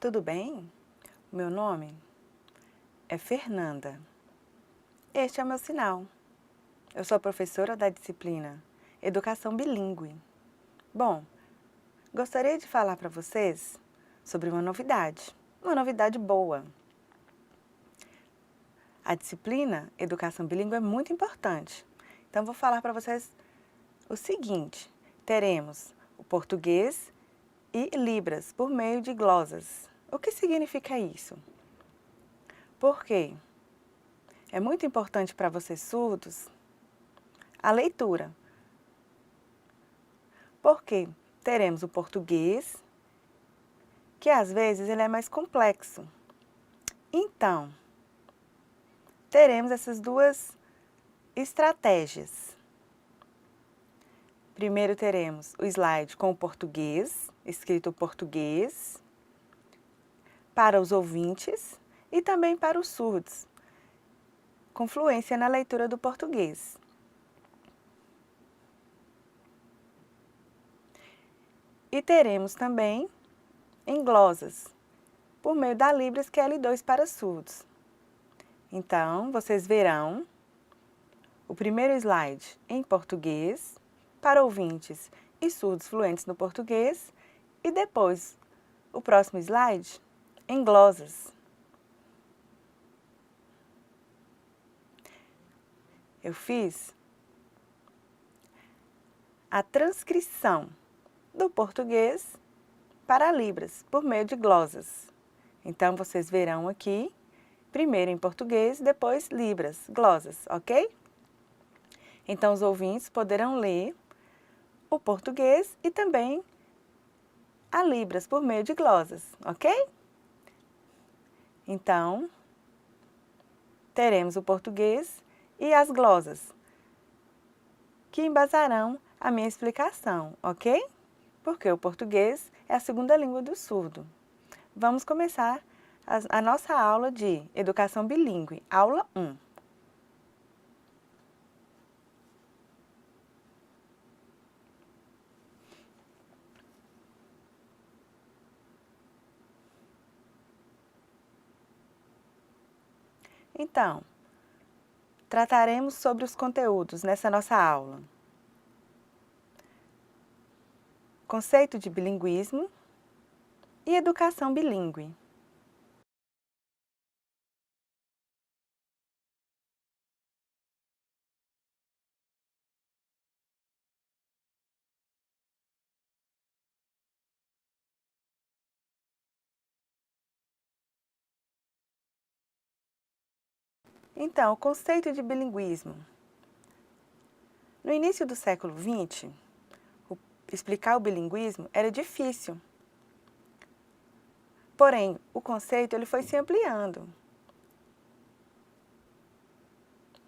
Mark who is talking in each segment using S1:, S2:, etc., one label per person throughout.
S1: Tudo bem? Meu nome é Fernanda. Este é o meu sinal. Eu sou a professora da disciplina Educação Bilíngue. Bom, gostaria de falar para vocês sobre uma novidade boa. A disciplina Educação Bilíngue é muito importante. Então, vou falar para vocês o seguinte: teremos o português e Libras por meio de glosas. O que significa isso? Por quê? É muito importante para vocês surdos a leitura. Porque teremos o português, que às vezes ele é mais complexo. Então, teremos essas duas estratégias. Primeiro teremos o slide com o português, escrito português, para os ouvintes e também para os surdos, com fluência na leitura do português. E teremos também em glosas, por meio da Libras, que é L2 para surdos. Então, vocês verão o primeiro slide em português, para ouvintes e surdos fluentes no português, e depois o próximo slide em glosas. Eu fiz a transcrição do português para Libras, por meio de glosas. Então, vocês verão aqui, primeiro em português, depois Libras, glosas, ok? Então, os ouvintes poderão ler o português e também a Libras por meio de glosas, ok? Então, teremos o português e as glosas, que embasarão a minha explicação, ok? Porque o português é a segunda língua do surdo. Vamos começar a nossa aula de Educação Bilíngue, aula 1. Então, trataremos sobre os conteúdos nessa nossa aula. Conceito de bilinguismo e educação bilíngue. Então, o conceito de bilinguismo. No início do século XX, explicar o bilinguismo era difícil. Porém, o conceito ele foi se ampliando.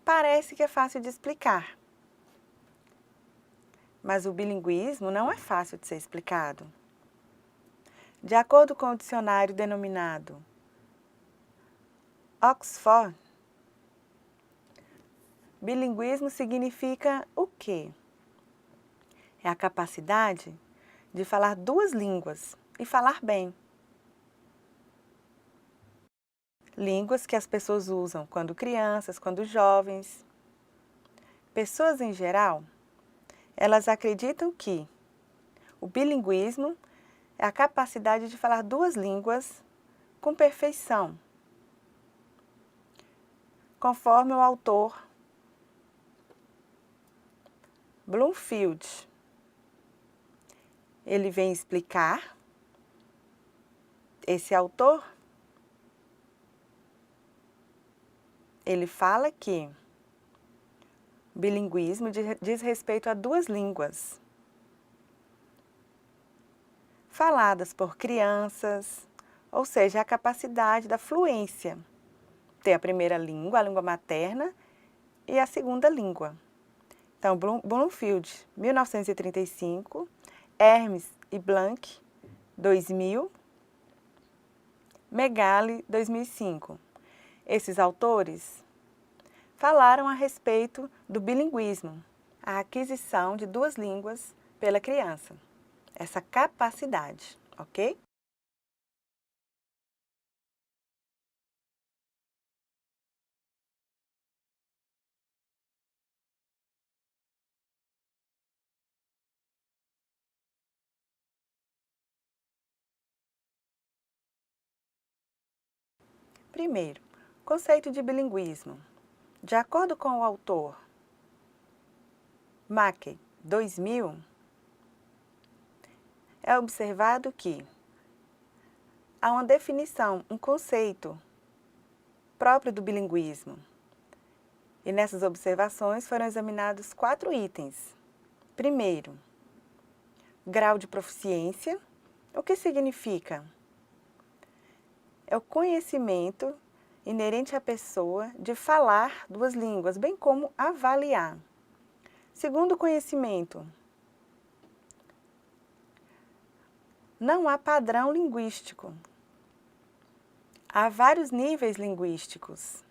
S1: Parece que é fácil de explicar, mas o bilinguismo não é fácil de ser explicado. De acordo com o dicionário denominado Oxford, bilinguismo significa o quê? É a capacidade de falar duas línguas e falar bem. Línguas que as pessoas usam quando crianças, quando jovens. Pessoas em geral, elas acreditam que o bilinguismo é a capacidade de falar duas línguas com perfeição. Conforme o autor Bloomfield, ele vem explicar, esse autor, ele fala que o bilinguismo diz respeito a duas línguas faladas por crianças, ou seja, a capacidade da fluência. Tem a primeira língua, a língua materna, e a segunda língua. Então, Bloomfield, 1935, Hermes e Blank, 2000, Megali, 2005. Esses autores falaram a respeito do bilinguismo, a aquisição de duas línguas pela criança, essa capacidade, ok? Primeiro, conceito de bilinguismo. De acordo com o autor Mackey, 2000, é observado que há uma definição, um conceito próprio do bilinguismo. E nessas observações foram examinados 4 itens. Primeiro, grau de proficiência. O que significa? É o conhecimento inerente à pessoa de falar 2 línguas, bem como avaliar. Segundo conhecimento, não há padrão linguístico. Há vários níveis linguísticos,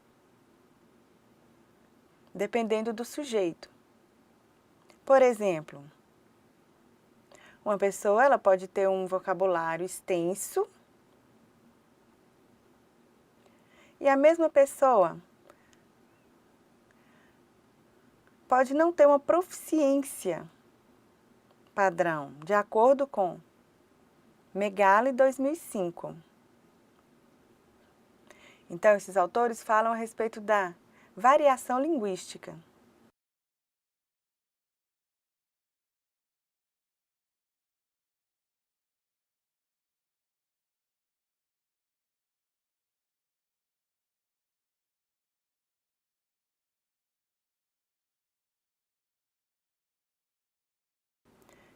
S1: dependendo do sujeito. Por exemplo, uma pessoa ela pode ter um vocabulário extenso e a mesma pessoa pode não ter uma proficiência padrão, de acordo com Megali, 2005. Então, esses autores falam a respeito da variação linguística.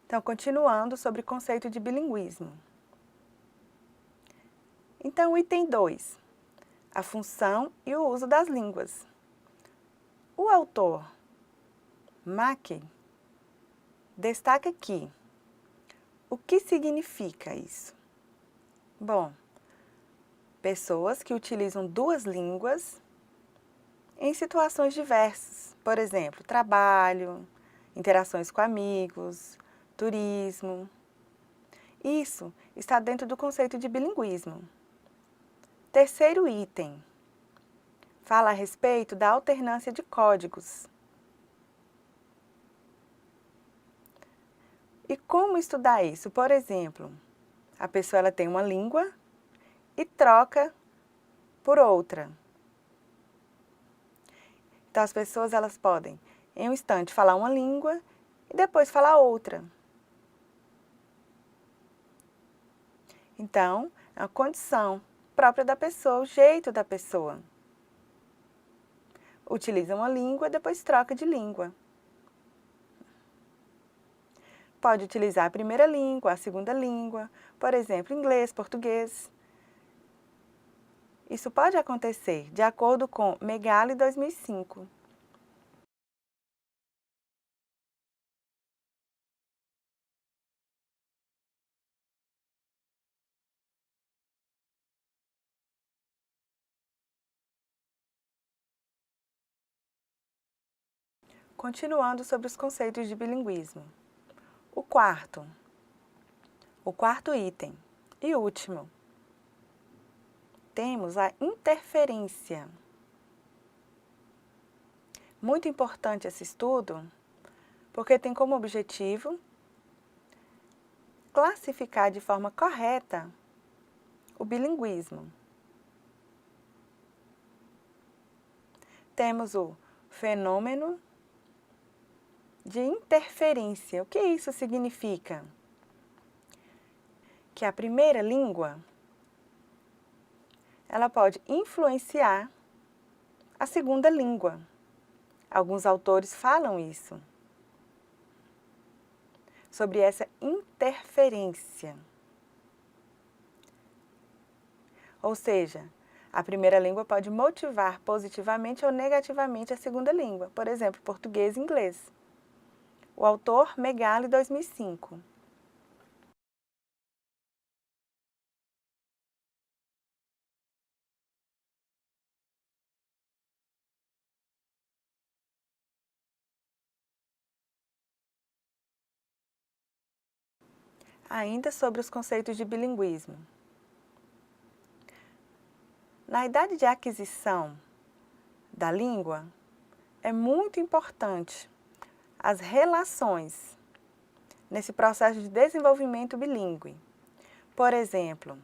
S1: Então, continuando sobre o conceito de bilinguismo. Então, item 2, a função e o uso das línguas. O autor Mackey destaca aqui o que significa isso. Bom, pessoas que utilizam 2 línguas em situações diversas, por exemplo, trabalho, interações com amigos, turismo. Isso está dentro do conceito de bilinguismo. Terceiro item, fala a respeito da alternância de códigos. E como estudar isso? Por exemplo, a pessoa ela tem uma língua e troca por outra. Então, as pessoas elas podem, em um instante, falar uma língua e depois falar outra. Então, é uma condição própria da pessoa, o jeito da pessoa. Utiliza uma língua e depois troca de língua. Pode utilizar a primeira língua, a segunda língua, por exemplo, inglês, português. Isso pode acontecer, de acordo com Megali, 2005. Continuando sobre os conceitos de bilinguismo. O quarto item e último, temos a interferência. Muito importante esse estudo, porque tem como objetivo classificar de forma correta o bilinguismo. Temos o fenômeno de interferência. O que isso significa? Que a primeira língua, ela pode influenciar a segunda língua. Alguns autores falam isso, sobre essa interferência. Ou seja, a primeira língua pode motivar positivamente ou negativamente a segunda língua, por exemplo, português e inglês. O autor, Megali, 2005. Ainda sobre os conceitos de bilinguismo. Na idade de aquisição da língua, é muito importante as relações nesse processo de desenvolvimento bilíngue. Por exemplo,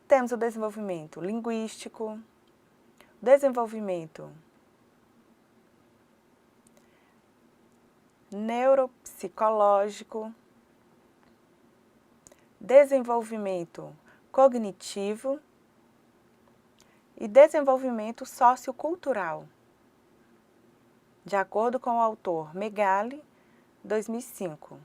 S1: temos o desenvolvimento linguístico, desenvolvimento neuropsicológico, desenvolvimento cognitivo e desenvolvimento sociocultural, de acordo com o autor Megali, 2005.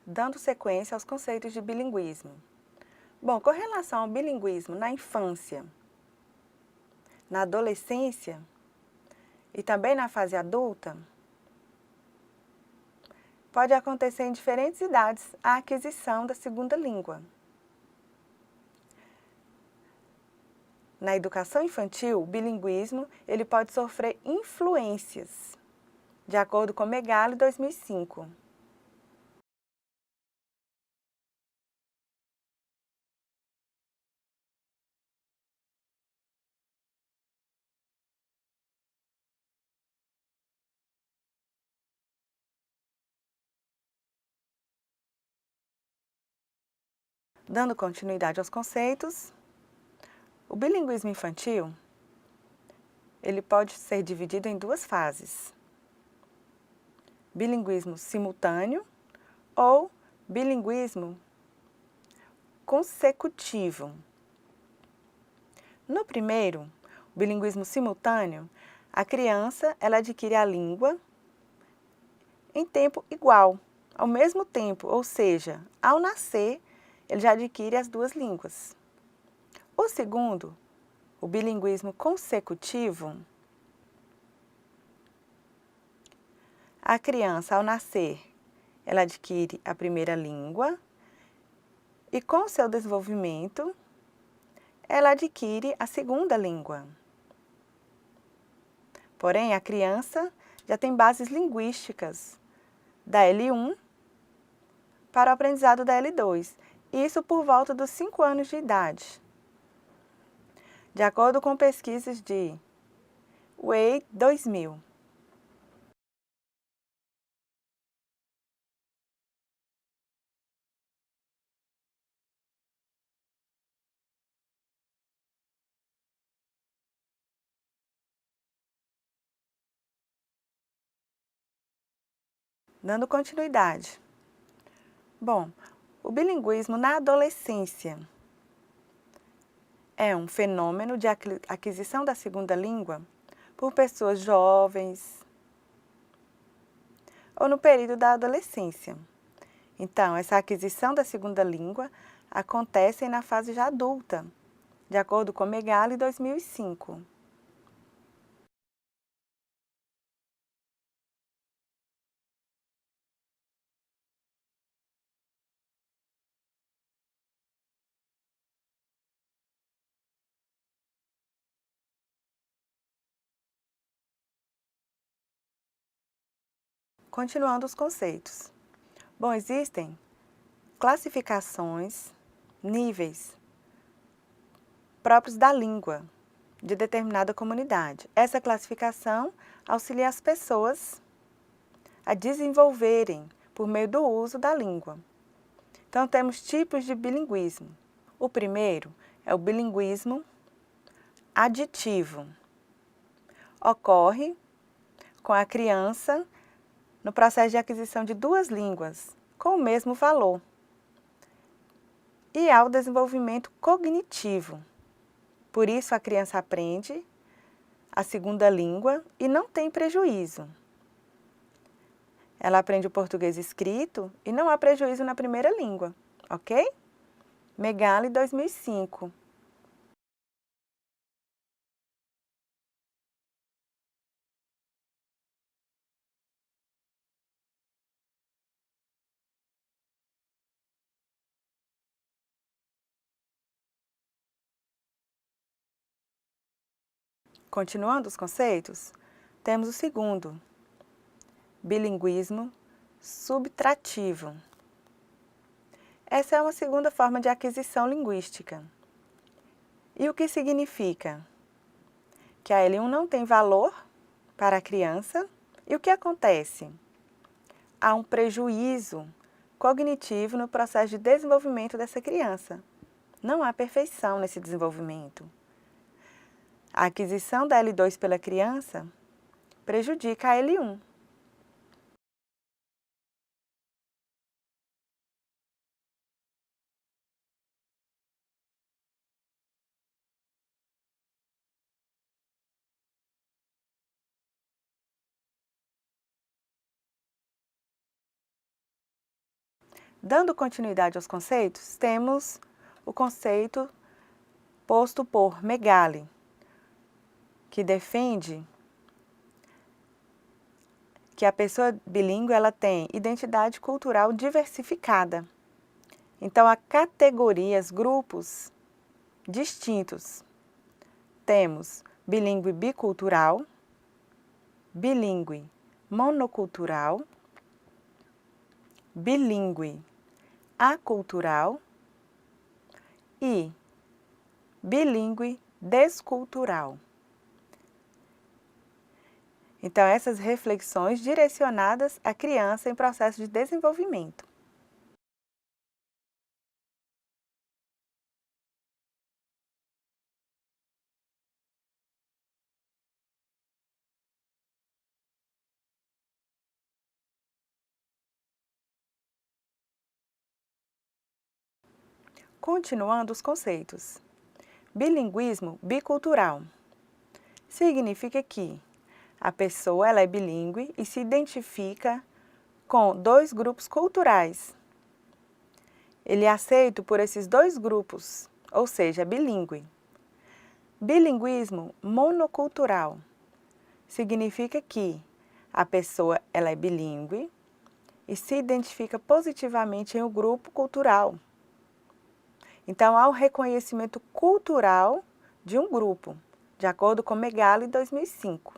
S1: Dando sequência aos conceitos de bilinguismo. Bom, com relação ao bilinguismo na infância, na adolescência e também na fase adulta, pode acontecer em diferentes idades a aquisição da segunda língua. Na educação infantil, o bilinguismo ele pode sofrer influências, de acordo com Megali, 2005. Dando continuidade aos conceitos, o bilinguismo infantil ele pode ser dividido em duas fases: bilinguismo simultâneo ou bilinguismo consecutivo. No primeiro, o bilinguismo simultâneo, a criança ela adquire a língua em tempo igual, ao mesmo tempo, ou seja, ao nascer, ele já adquire as duas línguas. O segundo, o bilinguismo consecutivo, a criança, ao nascer, ela adquire a primeira língua e, com o seu desenvolvimento, ela adquire a segunda língua. Porém, a criança já tem bases linguísticas da L1 para o aprendizado da L2, isso por volta dos 5 anos de idade, de acordo com pesquisas de Way 2000. Dando continuidade. Bom, o bilinguismo na adolescência é um fenômeno de aquisição da segunda língua por pessoas jovens ou no período da adolescência. Então, essa aquisição da segunda língua acontece na fase já adulta, de acordo com Megali, 2005. Continuando os conceitos. Bom, existem classificações, níveis próprios da língua de determinada comunidade. Essa classificação auxilia as pessoas a desenvolverem por meio do uso da língua. Então, temos tipos de bilinguismo. O primeiro é o bilinguismo aditivo. Ocorre com a criança no processo de aquisição de duas línguas, com o mesmo valor. E há o desenvolvimento cognitivo. Por isso, a criança aprende a segunda língua e não tem prejuízo. Ela aprende o português escrito e não há prejuízo na primeira língua, ok? Megali, 2005. Continuando os conceitos, temos o segundo, bilinguismo subtrativo. Essa é uma segunda forma de aquisição linguística. E o que significa? Que a L1 não tem valor para a criança. E o que acontece? Há um prejuízo cognitivo no processo de desenvolvimento dessa criança. Não há perfeição nesse desenvolvimento. A aquisição da L2 pela criança prejudica a L1. Dando continuidade aos conceitos, temos o conceito posto por Megali, que defende que a pessoa bilíngue ela tem identidade cultural diversificada. Então, há categorias, grupos distintos. Temos bilíngue bicultural, bilíngue monocultural, bilíngue acultural e bilíngue descultural. Então, essas reflexões direcionadas à criança em processo de desenvolvimento. Continuando os conceitos. Bilinguismo bicultural. Significa que a pessoa ela é bilíngue e se identifica com dois grupos culturais. Ele é aceito por esses dois grupos, ou seja, bilíngue. Bilinguismo monocultural. Significa que a pessoa ela é bilíngue e se identifica positivamente em um grupo cultural. Então, há o reconhecimento cultural de um grupo, de acordo com Megali, 2005.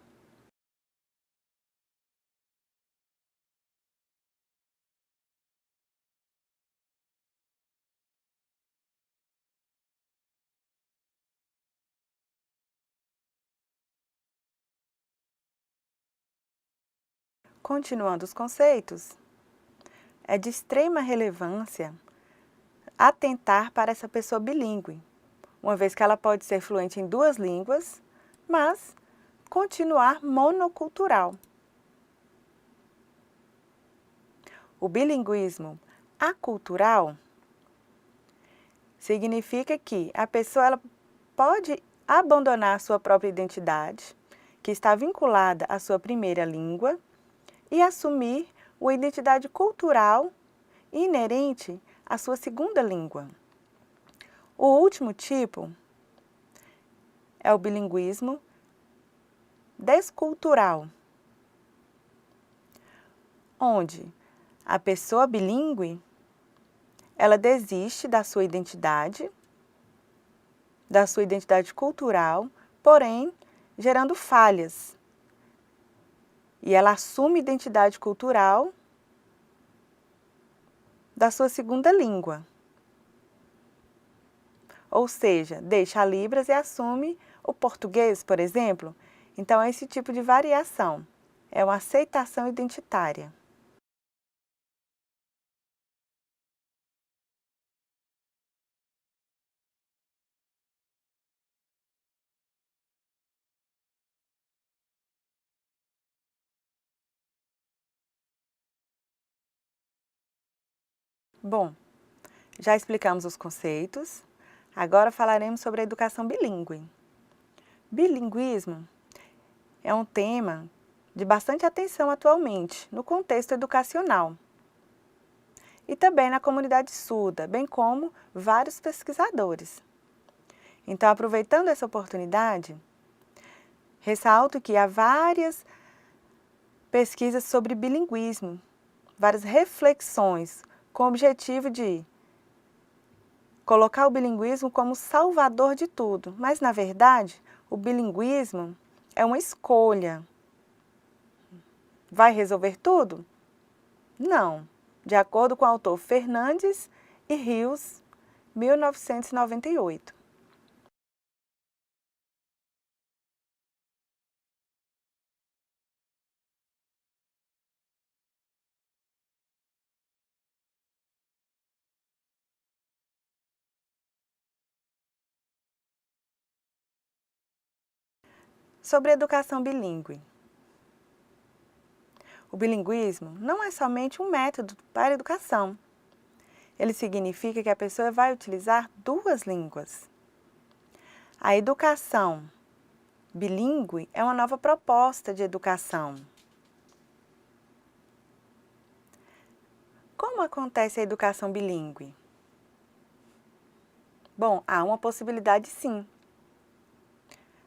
S1: Continuando os conceitos, é de extrema relevância atentar para essa pessoa bilíngue, uma vez que ela pode ser fluente em duas línguas, mas continuar monocultural. O bilinguismo acultural significa que a pessoa ela pode abandonar a sua própria identidade, que está vinculada à sua primeira língua, e assumir uma identidade cultural inerente à sua segunda língua. O último tipo é o bilinguismo descultural, onde a pessoa bilíngue ela desiste da sua identidade cultural, porém gerando falhas. E ela assume identidade cultural da sua segunda língua. Ou seja, deixa a Libras e assume o português, por exemplo. Então, é esse tipo de variação. É uma aceitação identitária. Bom, já explicamos os conceitos, agora falaremos sobre a educação bilíngue. Bilinguismo é um tema de bastante atenção atualmente no contexto educacional e também na comunidade surda, bem como vários pesquisadores. Então, aproveitando essa oportunidade, ressalto que há várias pesquisas sobre bilinguismo, várias reflexões com o objetivo de colocar o bilinguismo como salvador de tudo, mas na verdade o bilinguismo é uma escolha. Vai resolver tudo? Não, de acordo com o autor Fernandes e Rios, 1998. Sobre educação bilíngue. O bilinguismo não é somente um método para a educação. Ele significa que a pessoa vai utilizar duas línguas. A educação bilíngue é uma nova proposta de educação. Como acontece a educação bilíngue? Bom, há uma possibilidade sim.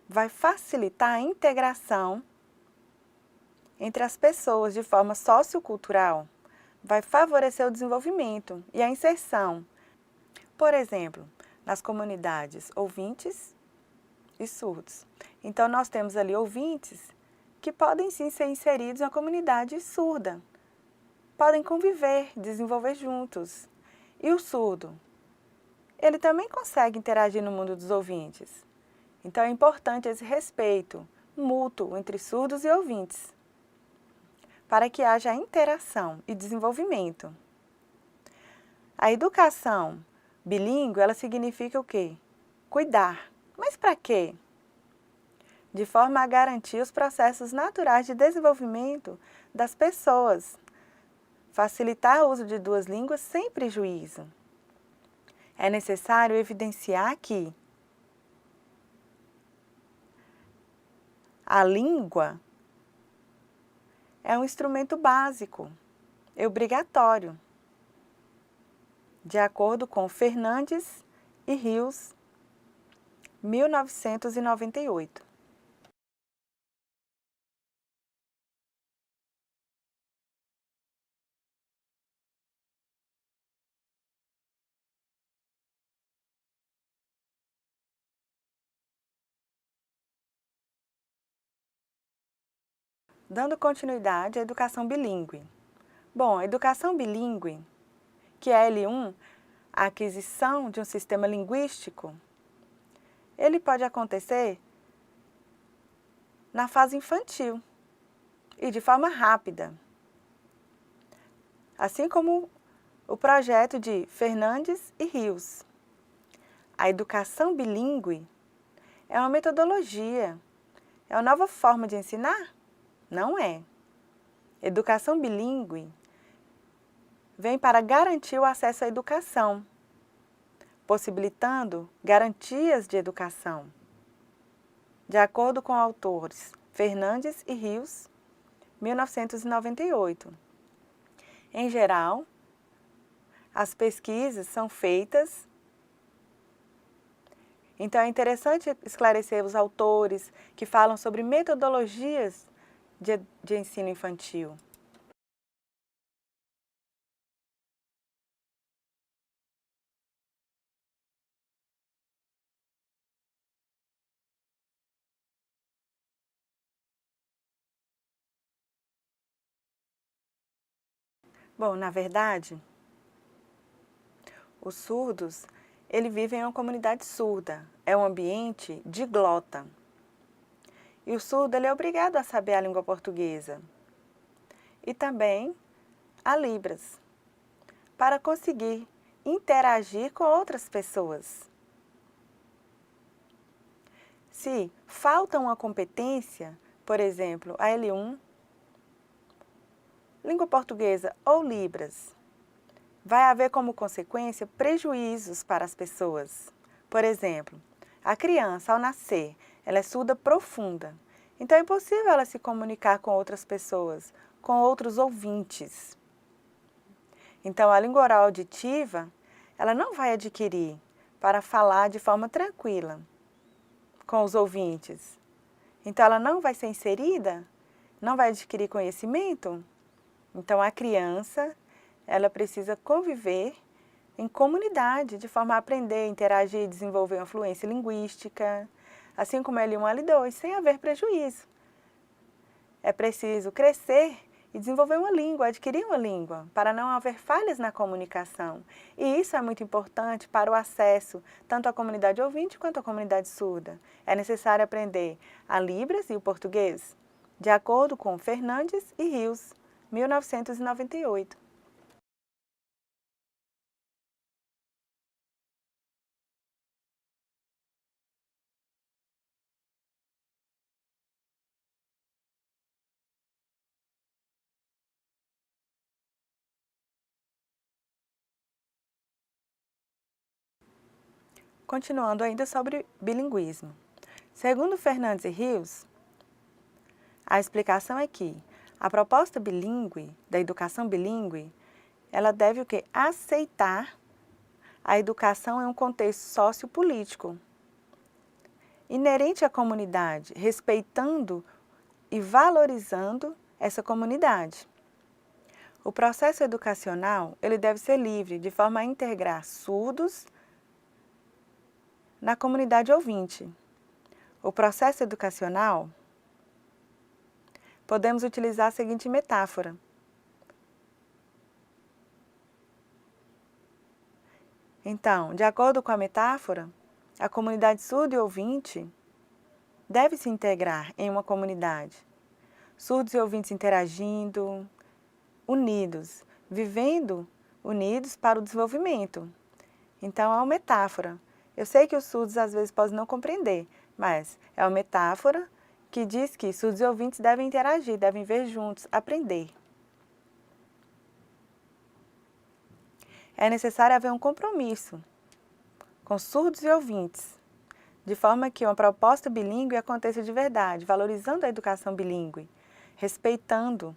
S1: Vai facilitar a integração entre as pessoas de forma sociocultural, vai favorecer o desenvolvimento e a inserção. Por exemplo, nas comunidades ouvintes e surdos. Então, nós temos ali ouvintes que podem sim ser inseridos na comunidade surda, podem conviver, desenvolver juntos. E o surdo? Ele também consegue interagir no mundo dos ouvintes. Então, é importante esse respeito mútuo entre surdos e ouvintes, para que haja interação e desenvolvimento. A educação bilíngue, ela significa o quê? Cuidar. Mas para quê? De forma a garantir os processos naturais de desenvolvimento das pessoas. Facilitar o uso de duas línguas sem prejuízo. É necessário evidenciar que a língua é um instrumento básico, é obrigatório, de acordo com Fernandes e Rios, 1998. Dando continuidade à educação bilíngue. Bom, a educação bilíngue, que é a L1, a aquisição de um sistema linguístico, ele pode acontecer na fase infantil e de forma rápida. Assim como o projeto de Fernandes e Rios. A educação bilíngue é uma metodologia, é uma nova forma de ensinar? Não é. Educação bilíngue vem para garantir o acesso à educação, possibilitando garantias de educação. De acordo com autores Fernandes e Rios, 1998. Em geral, as pesquisas são feitas. Então, é interessante esclarecer os autores que falam sobre metodologias de ensino infantil. Bom, na verdade, os surdos, eles vivem em uma comunidade surda, é um ambiente diglota. E o surdo, ele é obrigado a saber a língua portuguesa e também a Libras, para conseguir interagir com outras pessoas. Se falta uma competência, por exemplo, a L1, língua portuguesa ou Libras, vai haver como consequência prejuízos para as pessoas. Por exemplo, a criança, ao nascer, ela é surda profunda. Então, é impossível ela se comunicar com outras pessoas, com outros ouvintes. Então, a língua oral auditiva, ela não vai adquirir para falar de forma tranquila com os ouvintes. Então, ela não vai ser inserida, não vai adquirir conhecimento. Então, a criança, ela precisa conviver em comunidade, de forma a aprender, interagir, desenvolver uma fluência linguística, assim como L1 e L2, sem haver prejuízo. É preciso crescer e desenvolver uma língua, adquirir uma língua, para não haver falhas na comunicação. E isso é muito importante para o acesso, tanto à comunidade ouvinte quanto à comunidade surda. É necessário aprender a Libras e o português, de acordo com Fernandes e Rios, 1998. Continuando ainda sobre bilinguismo. Segundo Fernandes e Rios, a explicação é que a proposta bilíngue, da educação bilíngue, ela deve o quê? Aceitar a educação em um contexto sociopolítico, inerente à comunidade, respeitando e valorizando essa comunidade. O processo educacional, ele deve ser livre, de forma a integrar surdos na comunidade ouvinte. O processo educacional, podemos utilizar a seguinte metáfora. Então, de acordo com a metáfora, a comunidade surdo e ouvinte deve se integrar em uma comunidade. Surdos e ouvintes interagindo, unidos, vivendo unidos para o desenvolvimento. Então, é uma metáfora. Eu sei que os surdos às vezes podem não compreender, mas é uma metáfora que diz que surdos e ouvintes devem interagir, devem ver juntos, aprender. É necessário haver um compromisso com surdos e ouvintes, de forma que uma proposta bilíngue aconteça de verdade, valorizando a educação bilíngue, respeitando.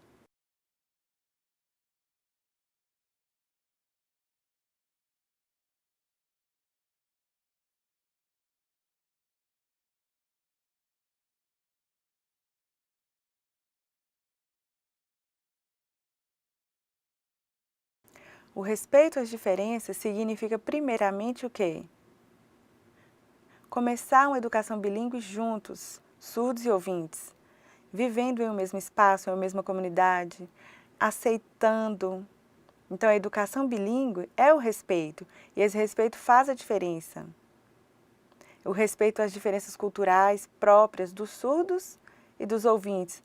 S1: O respeito às diferenças significa primeiramente o quê? Começar uma educação bilíngue juntos, surdos e ouvintes, vivendo em um mesmo espaço, em uma mesma comunidade, aceitando. Então, a educação bilíngue é o respeito, e esse respeito faz a diferença. O respeito às diferenças culturais próprias dos surdos e dos ouvintes,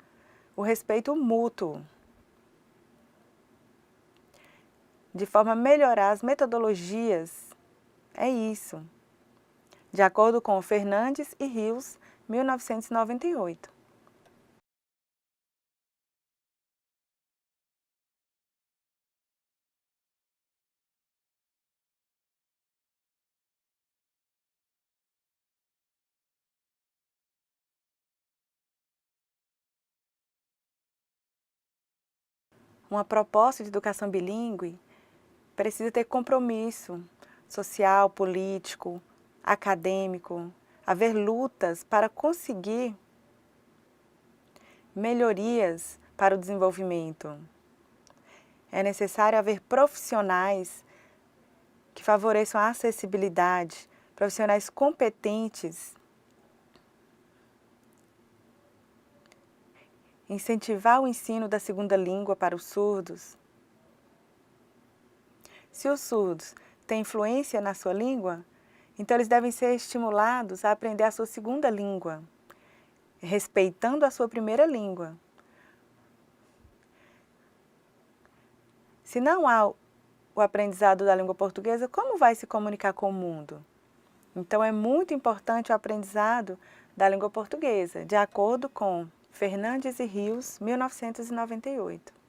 S1: o respeito mútuo, de forma a melhorar as metodologias. É isso. De acordo com Fernandes e Rios, 1998. Uma proposta de educação bilíngue precisa ter compromisso social, político, acadêmico, haver lutas para conseguir melhorias para o desenvolvimento. É necessário haver profissionais que favoreçam a acessibilidade, profissionais competentes, incentivar o ensino da segunda língua para os surdos. Se os surdos têm influência na sua língua, então eles devem ser estimulados a aprender a sua segunda língua, respeitando a sua primeira língua. Se não há o aprendizado da língua portuguesa, como vai se comunicar com o mundo? Então, é muito importante o aprendizado da língua portuguesa, de acordo com Fernandes e Rios, 1998.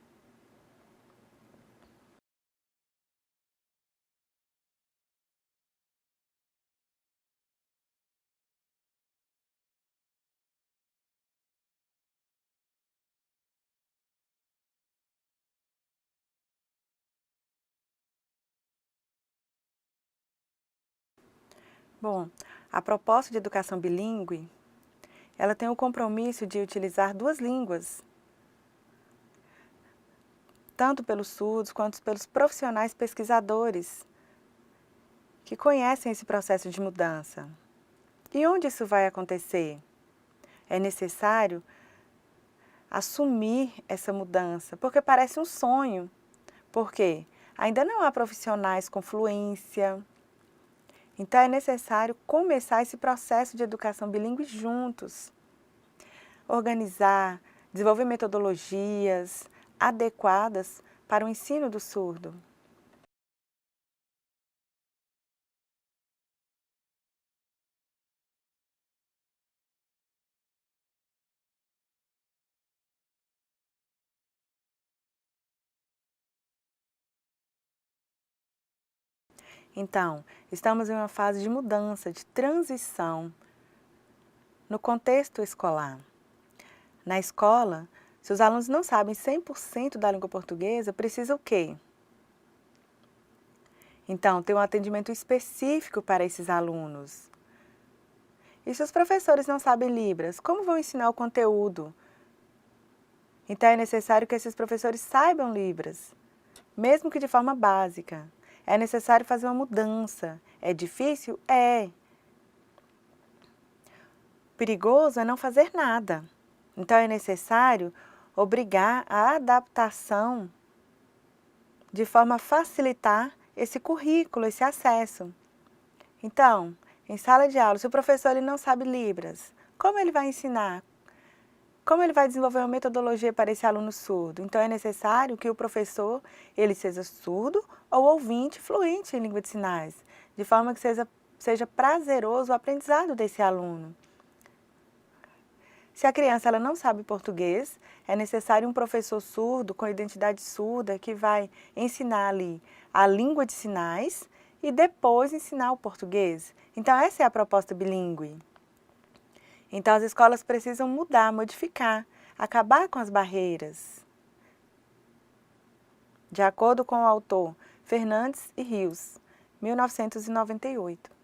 S1: Bom, a proposta de educação bilíngue, ela tem o compromisso de utilizar duas línguas, tanto pelos surdos quanto pelos profissionais pesquisadores que conhecem esse processo de mudança. E onde isso vai acontecer? É necessário assumir essa mudança, porque parece um sonho. Por quê? Ainda não há profissionais com fluência. Então, é necessário começar esse processo de educação bilíngue juntos. Organizar, desenvolver metodologias adequadas para o ensino do surdo. Então, estamos em uma fase de mudança, de transição no contexto escolar. Na escola, se os alunos não sabem 100% da língua portuguesa, precisa o quê? Então, ter um atendimento específico para esses alunos. E se os professores não sabem Libras, como vão ensinar o conteúdo? Então, é necessário que esses professores saibam Libras, mesmo que de forma básica. É necessário fazer uma mudança. É difícil? É. Perigoso é não fazer nada. Então, é necessário obrigar a adaptação de forma a facilitar esse currículo, esse acesso. Então, em sala de aula, se o professor ele não sabe Libras, como ele vai ensinar? Como ele vai desenvolver uma metodologia para esse aluno surdo? Então, é necessário que o professor ele seja surdo ou ouvinte fluente em língua de sinais, de forma que seja prazeroso o aprendizado desse aluno. Se a criança ela não sabe português, é necessário um professor surdo com identidade surda que vai ensinar ali a língua de sinais e depois ensinar o português. Então, essa é a proposta bilíngue. Então, as escolas precisam mudar, modificar, acabar com as barreiras. De acordo com o autor Fernandes e Rios, 1998.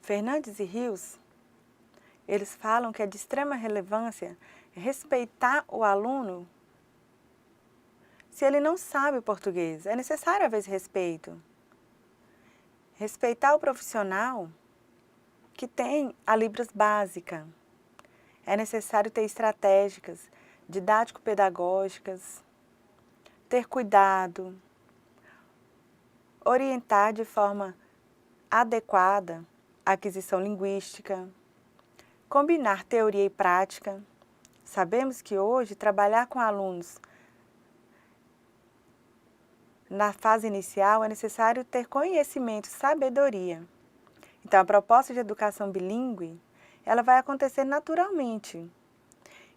S1: Fernandes e Rios, eles falam que é de extrema relevância respeitar o aluno se ele não sabe o português. É necessário haver esse respeito. Respeitar o profissional que tem a Libras básica. É necessário ter estratégicas didático-pedagógicas, ter cuidado, orientar de forma adequada a aquisição linguística, combinar teoria e prática. Sabemos que hoje trabalhar com alunos na fase inicial é necessário ter conhecimento, sabedoria. Então, a proposta de educação bilíngue, ela vai acontecer naturalmente.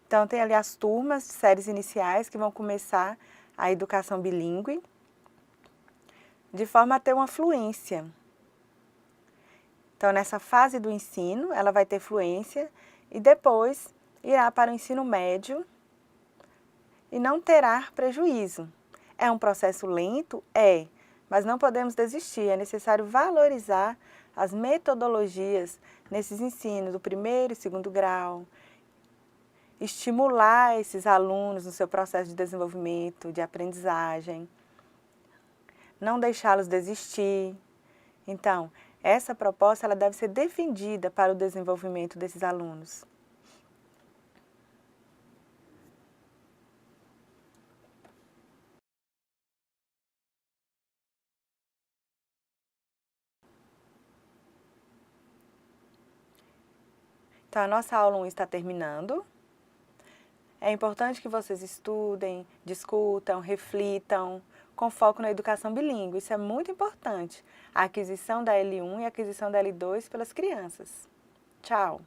S1: Então, tem ali as turmas de séries iniciais que vão começar a educação bilíngue, de forma a ter uma fluência. Então, nessa fase do ensino, ela vai ter fluência e depois irá para o ensino médio e não terá prejuízo. É um processo lento? É, mas não podemos desistir. É necessário valorizar as metodologias nesses ensinos do primeiro e segundo grau, estimular esses alunos no seu processo de desenvolvimento, de aprendizagem, não deixá-los desistir. Então, essa proposta ela deve ser defendida para o desenvolvimento desses alunos. Então, a nossa aula 1 está terminando. É importante que vocês estudem, discutam, reflitam, com foco na educação bilíngue. Isso é muito importante. A aquisição da L1 e a aquisição da L2 pelas crianças. Tchau!